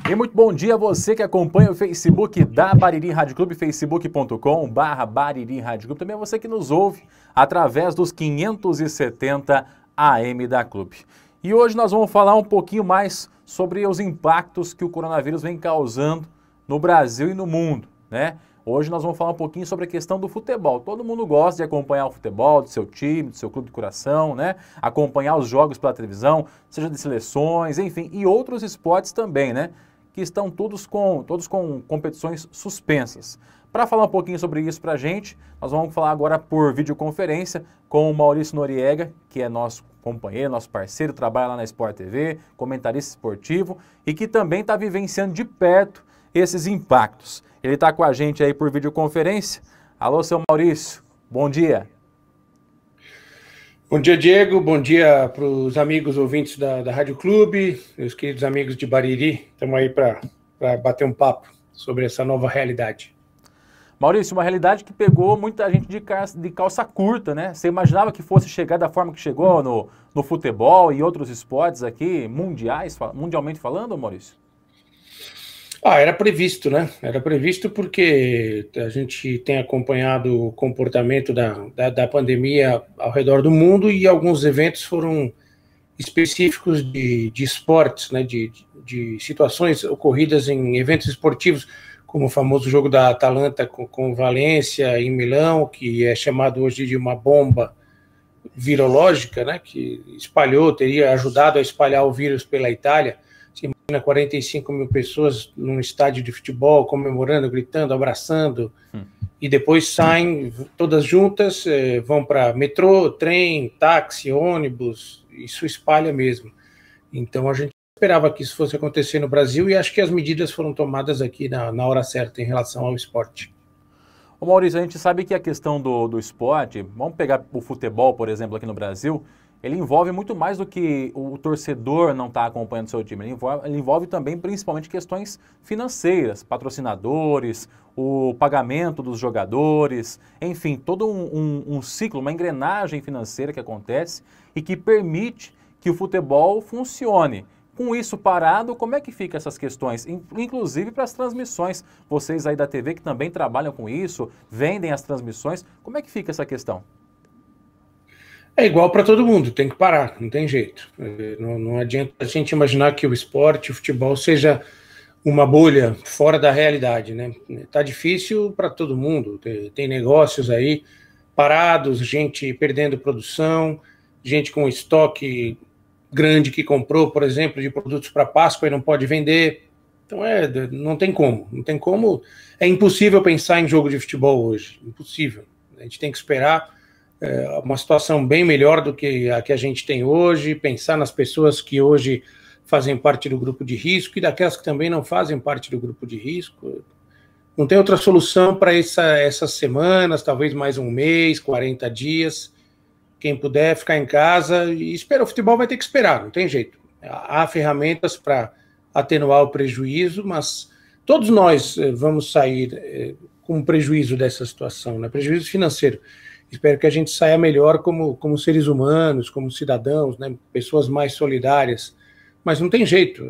E muito bom dia a você que acompanha o Facebook da Bariri Rádio Clube, facebook.com/Bariri Rádio Clube. Também a você que nos ouve através dos 570 AM da Clube. E hoje nós vamos falar um pouquinho mais sobre os impactos que o coronavírus vem causando no Brasil e no mundo, né? Hoje nós vamos falar um pouquinho sobre a questão do futebol. Todo mundo gosta de acompanhar o futebol, do seu time, do seu clube de coração, né? Acompanhar os jogos pela televisão, seja de seleções, enfim, e outros esportes também, né? Que estão todos com competições suspensas. Para falar um pouquinho sobre isso para a gente, nós vamos falar agora por videoconferência com o Maurício Noriega, que é nosso companheiro, nosso parceiro, trabalha lá na Sport TV, comentarista esportivo e que também está vivenciando de perto esses impactos. Ele está com a gente aí por videoconferência. Alô, seu Maurício, bom dia. Bom dia, Diego. Bom dia para os amigos ouvintes da Rádio Clube, meus queridos amigos de Bariri. Estamos aí para bater um papo sobre essa nova realidade. Maurício, uma realidade que pegou muita gente de calça curta, né? Você imaginava que fosse chegar da forma que chegou no futebol e outros esportes aqui, mundialmente falando, Maurício? Era previsto, né? Era previsto porque a gente tem acompanhado o comportamento da pandemia ao redor do mundo e alguns eventos foram específicos de esportes, né? De situações ocorridas em eventos esportivos, como o famoso jogo da Atalanta com Valência em Milão, que é chamado hoje de uma bomba virológica, né? Que teria ajudado a espalhar o vírus pela Itália. 45 mil pessoas num estádio de futebol, comemorando, gritando, abraçando, e depois saem todas juntas, vão para metrô, trem, táxi, ônibus, isso espalha mesmo. Então a gente esperava que isso fosse acontecer no Brasil e acho que as medidas foram tomadas aqui na hora certa em relação ao esporte. Ô Maurício, a gente sabe que a questão do esporte, vamos pegar o futebol, por exemplo, aqui no Brasil, ele envolve muito mais do que o torcedor não estar acompanhando o seu time. Ele envolve também, principalmente, questões financeiras, patrocinadores, o pagamento dos jogadores, enfim, todo um ciclo, uma engrenagem financeira que acontece e que permite que o futebol funcione. Com isso parado, como é que fica essas questões? Inclusive para as transmissões. Vocês aí da TV que também trabalham com isso, vendem as transmissões, como é que fica essa questão? É igual para todo mundo, tem que parar, não tem jeito. Não adianta a gente imaginar que o esporte, o futebol, seja uma bolha fora da realidade, né? Tá difícil para todo mundo, tem negócios aí parados, gente perdendo produção, gente com estoque grande que comprou, por exemplo, de produtos para Páscoa e não pode vender. Então não tem como, é impossível pensar em jogo de futebol hoje, impossível. A gente tem que esperar uma situação bem melhor do que a que a gente tem hoje, pensar nas pessoas que hoje fazem parte do grupo de risco e daquelas que também não fazem parte do grupo de risco. Não tem outra solução para essas semanas, talvez mais um mês, 40 dias. Quem puder ficar em casa e esperar. O futebol vai ter que esperar, não tem jeito. Há ferramentas para atenuar o prejuízo, mas todos nós vamos sair com um prejuízo dessa situação, né? Prejuízo financeiro. Espero que a gente saia melhor como seres humanos, como cidadãos, né? Pessoas mais solidárias. Mas não tem jeito.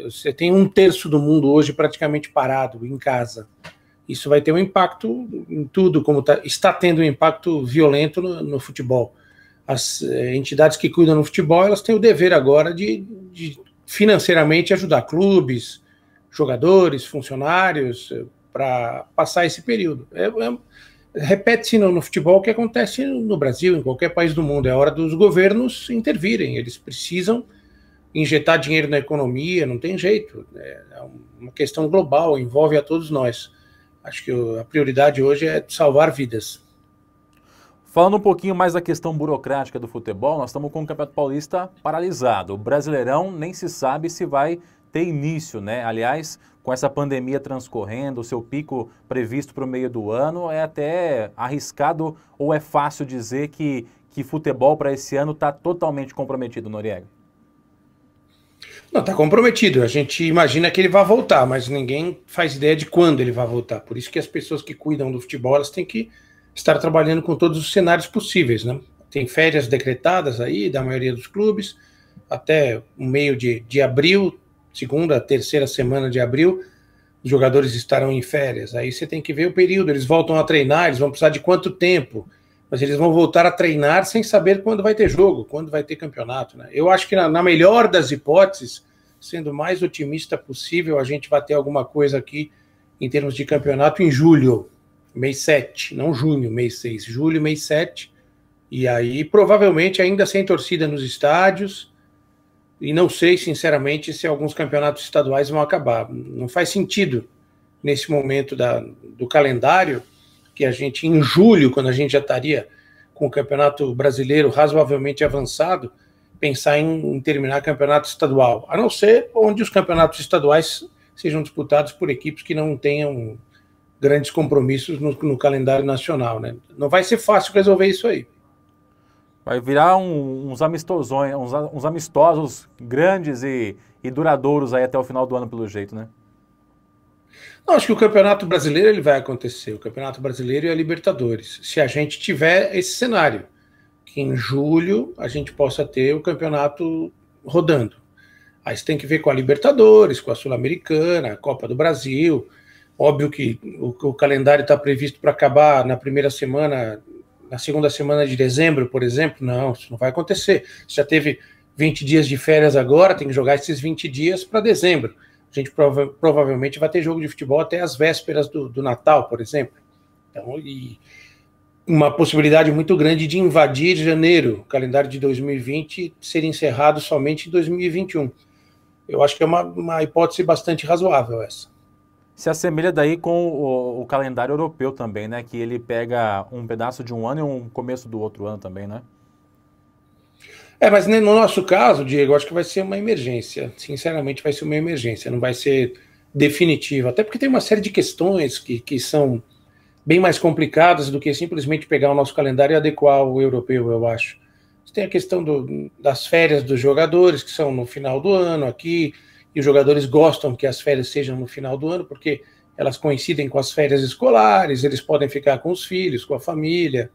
Você tem 1/3 do mundo hoje praticamente parado em casa. Isso vai ter um impacto em tudo, como está tendo um impacto violento no futebol. As entidades que cuidam no futebol, elas têm o dever agora de financeiramente ajudar clubes, jogadores, funcionários, para passar esse período. Repete-se no futebol o que acontece no Brasil, em qualquer país do mundo. É hora dos governos intervirem. Eles precisam injetar dinheiro na economia, não tem jeito. É uma questão global, envolve a todos nós. Acho que a prioridade hoje é salvar vidas. Falando um pouquinho mais da questão burocrática do futebol, nós estamos com o Campeonato Paulista paralisado. O Brasileirão nem se sabe se vai ter início, né? Aliás, com essa pandemia transcorrendo, o seu pico previsto para o meio do ano, é até arriscado ou é fácil dizer que futebol para esse ano está totalmente comprometido, Noriega? Não, está comprometido. A gente imagina que ele vai voltar, mas ninguém faz ideia de quando ele vai voltar. Por isso que as pessoas que cuidam do futebol, elas têm que estar trabalhando com todos os cenários possíveis, né? Tem férias decretadas aí da maioria dos clubes, até o meio de abril segunda, terceira semana de abril, os jogadores estarão em férias. Aí você tem que ver o período, eles voltam a treinar, eles vão precisar de quanto tempo, mas eles vão voltar a treinar sem saber quando vai ter jogo, quando vai ter campeonato, né? Eu acho que na melhor das hipóteses, sendo o mais otimista possível, a gente vai ter alguma coisa aqui em termos de campeonato em julho, mês 7, não junho, mês 6, julho, mês 7, e aí provavelmente ainda sem torcida nos estádios, e não sei, sinceramente, se alguns campeonatos estaduais vão acabar. Não faz sentido, nesse momento do calendário, que a gente, em julho, quando a gente já estaria com o campeonato brasileiro razoavelmente avançado, pensar em terminar campeonato estadual, a não ser onde os campeonatos estaduais sejam disputados por equipes que não tenham grandes compromissos no calendário nacional, né? Não vai ser fácil resolver isso aí. Vai virar uns amistosos grandes e duradouros aí até o final do ano, pelo jeito, né? Não, acho que o Campeonato Brasileiro ele vai acontecer, o Campeonato Brasileiro e a Libertadores, se a gente tiver esse cenário, que em julho a gente possa ter o campeonato rodando. Aí você tem que ver com a Libertadores, com a Sul-Americana, a Copa do Brasil. Óbvio que o calendário está previsto para acabar na primeira semana, na segunda semana de dezembro, por exemplo. Não, isso não vai acontecer. Você já teve 20 dias de férias agora, tem que jogar esses 20 dias para dezembro. A gente provavelmente vai ter jogo de futebol até as vésperas do Natal, por exemplo. Então, e uma possibilidade muito grande de invadir janeiro, o calendário de 2020 ser encerrado somente em 2021. Eu acho que é uma hipótese bastante razoável essa. Se assemelha daí com o calendário europeu também, né? Que ele pega um pedaço de um ano e um começo do outro ano também, né? Mas no nosso caso, Diego, eu acho que vai ser uma emergência. Sinceramente, vai ser uma emergência, não vai ser definitivo. Até porque tem uma série de questões que são bem mais complicadas do que simplesmente pegar o nosso calendário e adequar ao europeu, eu acho. Tem a questão das férias dos jogadores, que são no final do ano aqui, e os jogadores gostam que as férias sejam no final do ano, porque elas coincidem com as férias escolares, eles podem ficar com os filhos, com a família.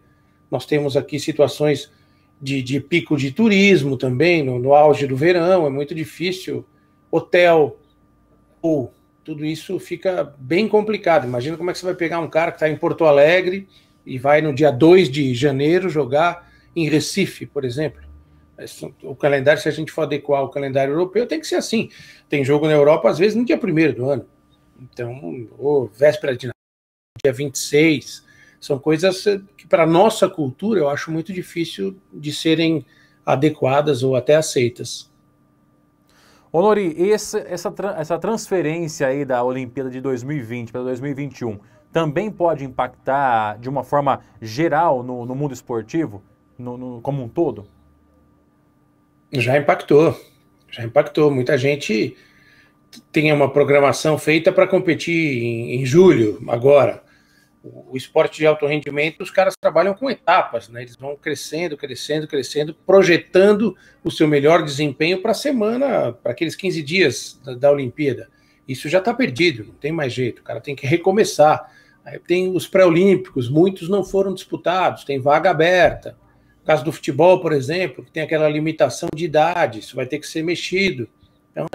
Nós temos aqui situações de pico de turismo também, no auge do verão, é muito difícil. Hotel, tudo isso fica bem complicado. Imagina como é que você vai pegar um cara que está em Porto Alegre e vai no dia 2 de janeiro jogar em Recife, por exemplo. O calendário, se a gente for adequar ao calendário europeu, tem que ser assim. Tem jogo na Europa, às vezes, no dia 1º do ano. Então, ou véspera de Natal, dia 26. São coisas que, para a nossa cultura, eu acho muito difícil de serem adequadas ou até aceitas. Ô Nori, essa transferência aí da Olimpíada de 2020 para 2021 também pode impactar de uma forma geral no mundo esportivo, como um todo? Já impactou. Muita gente tem uma programação feita para competir em julho, agora. O esporte de alto rendimento, os caras trabalham com etapas, né? Eles vão crescendo, projetando o seu melhor desempenho para a semana, para aqueles 15 dias da Olimpíada. Isso já está perdido, não tem mais jeito, o cara tem que recomeçar. Aí tem os pré-olímpicos, muitos não foram disputados, tem vaga aberta. No caso do futebol, por exemplo, que tem aquela limitação de idade, isso vai ter que ser mexido. Então,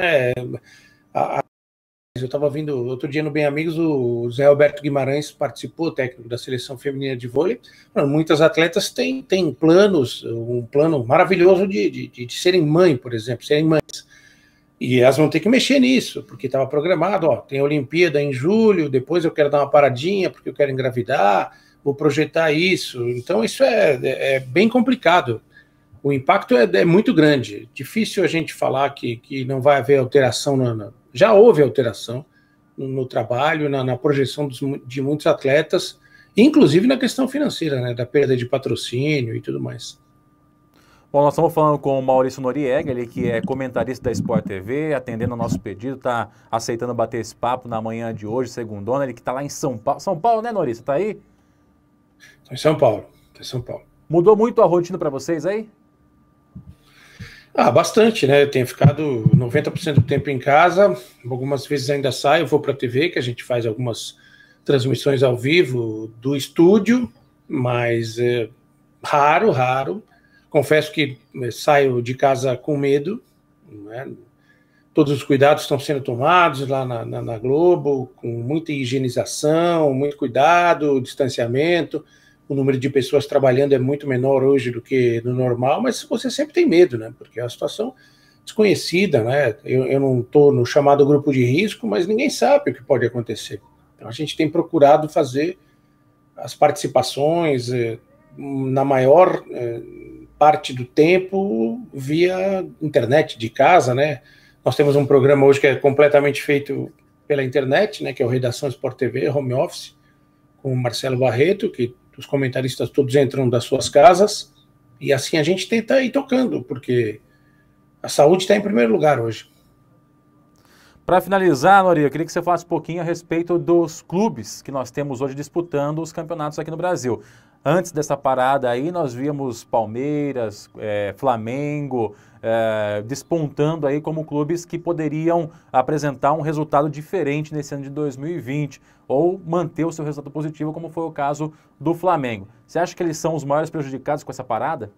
eu estava vindo outro dia no Bem Amigos, o Zé Alberto Guimarães participou, técnico da seleção feminina de vôlei. Muitas atletas têm planos, um plano maravilhoso de serem mãe, por exemplo, serem mães. E elas vão ter que mexer nisso, porque estava programado, tem a Olimpíada em julho, depois eu quero dar uma paradinha porque eu quero engravidar, vou projetar isso. Então isso é bem complicado. O impacto é muito grande. Difícil a gente falar que não vai haver alteração. Já houve alteração no trabalho, na projeção de muitos atletas, inclusive na questão financeira, né, da perda de patrocínio e tudo mais. Bom, nós estamos falando com o Maurício Noriega, ele que é comentarista da Sport TV, atendendo ao nosso pedido, está aceitando bater esse papo na manhã de hoje, segundona, ele que está lá em São Paulo. São Paulo, né, Noriça? Está aí? Estou em São Paulo. Mudou muito a rotina para vocês aí? Bastante, né? Eu tenho ficado 90% do tempo em casa, algumas vezes ainda saio, vou para a TV, que a gente faz algumas transmissões ao vivo do estúdio, mas raro. Confesso que saio de casa com medo, né? todos os cuidados estão sendo tomados lá na Globo, com muita higienização, muito cuidado, distanciamento. O número de pessoas trabalhando é muito menor hoje do que no normal, mas você sempre tem medo, né? Porque é uma situação desconhecida, né? Eu não estou no chamado grupo de risco, mas ninguém sabe o que pode acontecer. Então a gente tem procurado fazer as participações na maior parte do tempo via internet, de casa, né? Nós temos um programa hoje que é completamente feito pela internet, né? Que é o Redação Sport TV, Home Office, com o Marcelo Barreto, que os comentaristas todos entram das suas casas, e assim a gente tenta ir tocando, porque a saúde está em primeiro lugar hoje. Para finalizar, Nori, eu queria que você falasse um pouquinho a respeito dos clubes que nós temos hoje disputando os campeonatos aqui no Brasil. Antes dessa parada aí, nós víamos Palmeiras, Flamengo, despontando aí como clubes que poderiam apresentar um resultado diferente nesse ano de 2020, ou manter o seu resultado positivo, como foi o caso do Flamengo. Você acha que eles são os maiores prejudicados com essa parada?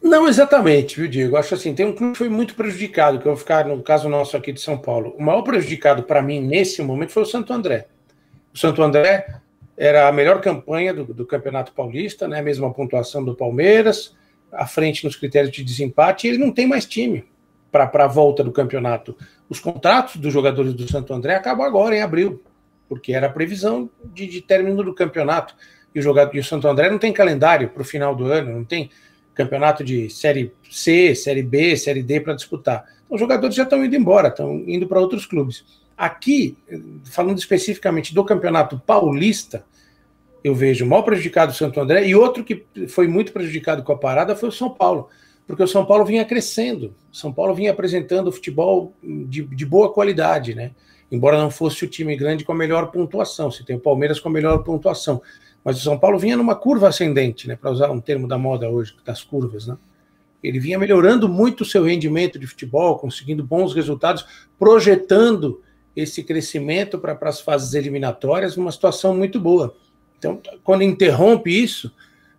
Não exatamente, viu, Diego? Acho assim, tem um clube que foi muito prejudicado, que eu vou ficar no caso nosso aqui de São Paulo. O maior prejudicado para mim nesse momento foi o Santo André. O Santo André era a melhor campanha do Campeonato Paulista, né? A mesma pontuação do Palmeiras, à frente nos critérios de desempate, e ele não tem mais time para a volta do campeonato. Os contratos dos jogadores do Santo André acabam agora, em abril, porque era a previsão de término do campeonato. E o Santo André não tem calendário para o final do ano, não tem campeonato de Série C, Série B, Série D para disputar. Então, os jogadores já estão indo embora, estão indo para outros clubes. Aqui, falando especificamente do Campeonato Paulista, eu vejo mal prejudicado o Santo André, e outro que foi muito prejudicado com a parada foi o São Paulo, porque o São Paulo vinha crescendo, o São Paulo vinha apresentando futebol de boa qualidade, né? Embora não fosse o time grande com a melhor pontuação, você tem o Palmeiras com a melhor pontuação, mas o São Paulo vinha numa curva ascendente, né, para usar um termo da moda hoje, das curvas, né? Ele vinha melhorando muito o seu rendimento de futebol, conseguindo bons resultados, projetando esse crescimento para as fases eliminatórias numa situação muito boa. Então, quando interrompe isso,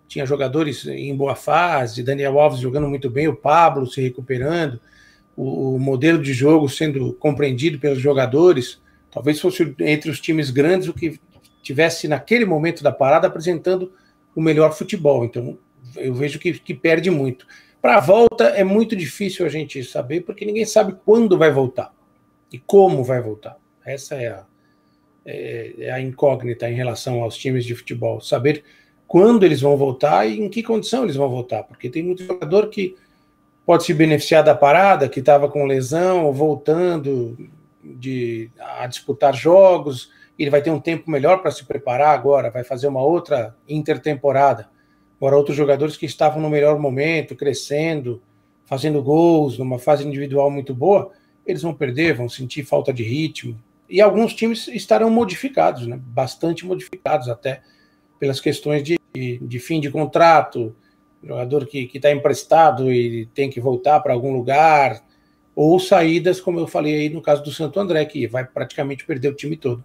tinha jogadores em boa fase, Daniel Alves jogando muito bem, o Pablo se recuperando, o modelo de jogo sendo compreendido pelos jogadores, talvez fosse entre os times grandes o que tivesse naquele momento da parada apresentando o melhor futebol. Então eu vejo que perde muito. Para a volta é muito difícil a gente saber, porque ninguém sabe quando vai voltar e como vai voltar. Essa é a incógnita em relação aos times de futebol, saber quando eles vão voltar e em que condição eles vão voltar, porque tem muito jogador que pode se beneficiar da parada, que estava com lesão, voltando a disputar jogos, ele vai ter um tempo melhor para se preparar agora, vai fazer uma outra intertemporada. Agora, outros jogadores que estavam no melhor momento, crescendo, fazendo gols, numa fase individual muito boa, eles vão perder, vão sentir falta de ritmo. E alguns times estarão modificados, né? Bastante modificados até, pelas questões de fim de contrato, jogador que está emprestado e tem que voltar para algum lugar, ou saídas, como eu falei aí no caso do Santo André, que vai praticamente perder o time todo.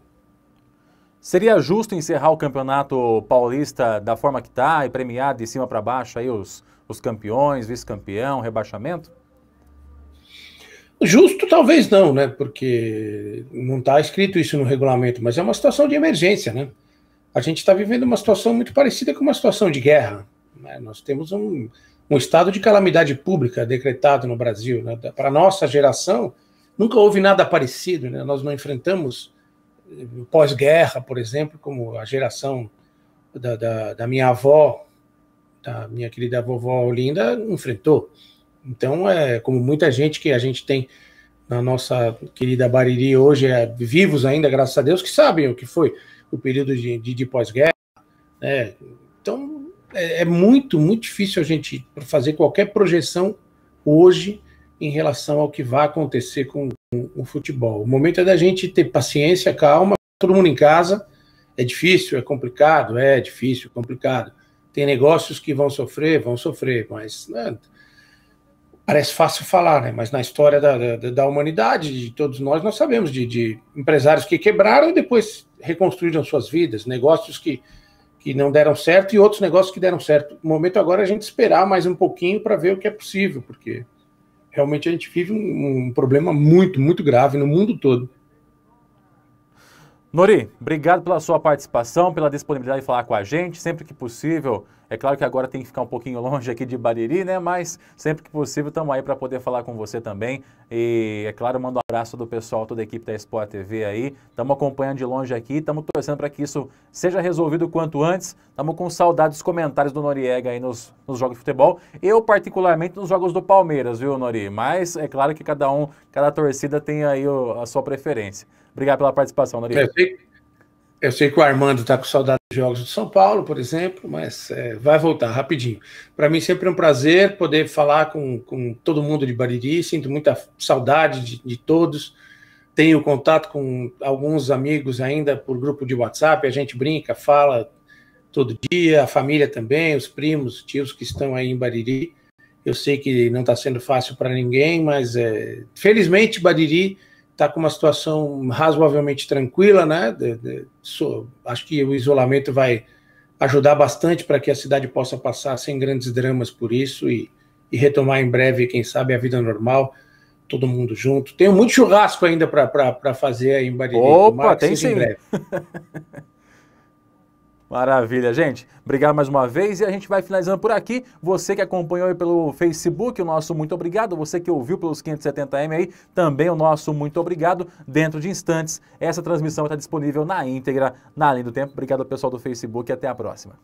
Seria justo encerrar o Campeonato Paulista da forma que está e premiar de cima para baixo aí os campeões, vice-campeão, rebaixamento? Justo talvez não, né? Porque não está escrito isso no regulamento, mas é uma situação de emergência, né? A gente está vivendo uma situação muito parecida com uma situação de guerra, né? Nós temos um estado de calamidade pública decretado no Brasil, né? Para a nossa geração, nunca houve nada parecido, né? Nós não enfrentamos pós-guerra, por exemplo, como a geração da minha avó, da minha querida vovó Olinda, enfrentou. Então, como muita gente que a gente tem na nossa querida Bariri hoje, vivos ainda, graças a Deus, que sabem o que foi o período de pós-guerra, né? Então, é muito, muito difícil a gente fazer qualquer projeção hoje em relação ao que vai acontecer com o futebol. O momento é da gente ter paciência, calma, todo mundo em casa. É difícil, é complicado, complicado. Tem negócios que vão sofrer, mas né, parece fácil falar, né? Mas na história da humanidade, de todos nós sabemos de empresários que quebraram e depois reconstruíram suas vidas, negócios que não deram certo e outros negócios que deram certo. O momento agora é a gente esperar mais um pouquinho para ver o que é possível, porque Realmente a gente vive um problema muito, muito grave no mundo todo. Nori, obrigado pela sua participação, pela disponibilidade de falar com a gente, sempre que possível. É claro que agora tem que ficar um pouquinho longe aqui de Bariri, né? Mas sempre que possível estamos aí para poder falar com você também. E, é claro, mando um abraço do pessoal, toda a equipe da Sport TV aí. Estamos acompanhando de longe aqui, estamos torcendo para que isso seja resolvido o quanto antes. Estamos com saudade dos comentários do Noriega aí nos jogos de futebol. Eu, particularmente, nos jogos do Palmeiras, viu, Nori? Mas é claro que cada torcida tem aí a sua preferência. Obrigado pela participação, Noriega. Eu sei que o Armando está com saudade dos jogos do São Paulo, por exemplo, mas vai voltar rapidinho. Para mim sempre é um prazer poder falar com todo mundo de Bariri, sinto muita saudade de todos, tenho contato com alguns amigos ainda por grupo de WhatsApp, a gente brinca, fala todo dia, a família também, os primos, tios que estão aí em Bariri. Eu sei que não está sendo fácil para ninguém, mas felizmente Bariri está com uma situação razoavelmente tranquila, né? Acho que o isolamento vai ajudar bastante para que a cidade possa passar sem grandes dramas por isso e retomar em breve, quem sabe, a vida normal, todo mundo junto. Tenho muito churrasco ainda para fazer aí em Bariri. Opa, tem sim. Em breve. Maravilha, gente. Obrigado mais uma vez e a gente vai finalizando por aqui. Você que acompanhou aí pelo Facebook, o nosso muito obrigado. Você que ouviu pelos 570M aí, também o nosso muito obrigado. Dentro de instantes, essa transmissão está disponível na íntegra, na Linha do Tempo. Obrigado, pessoal do Facebook, e até a próxima.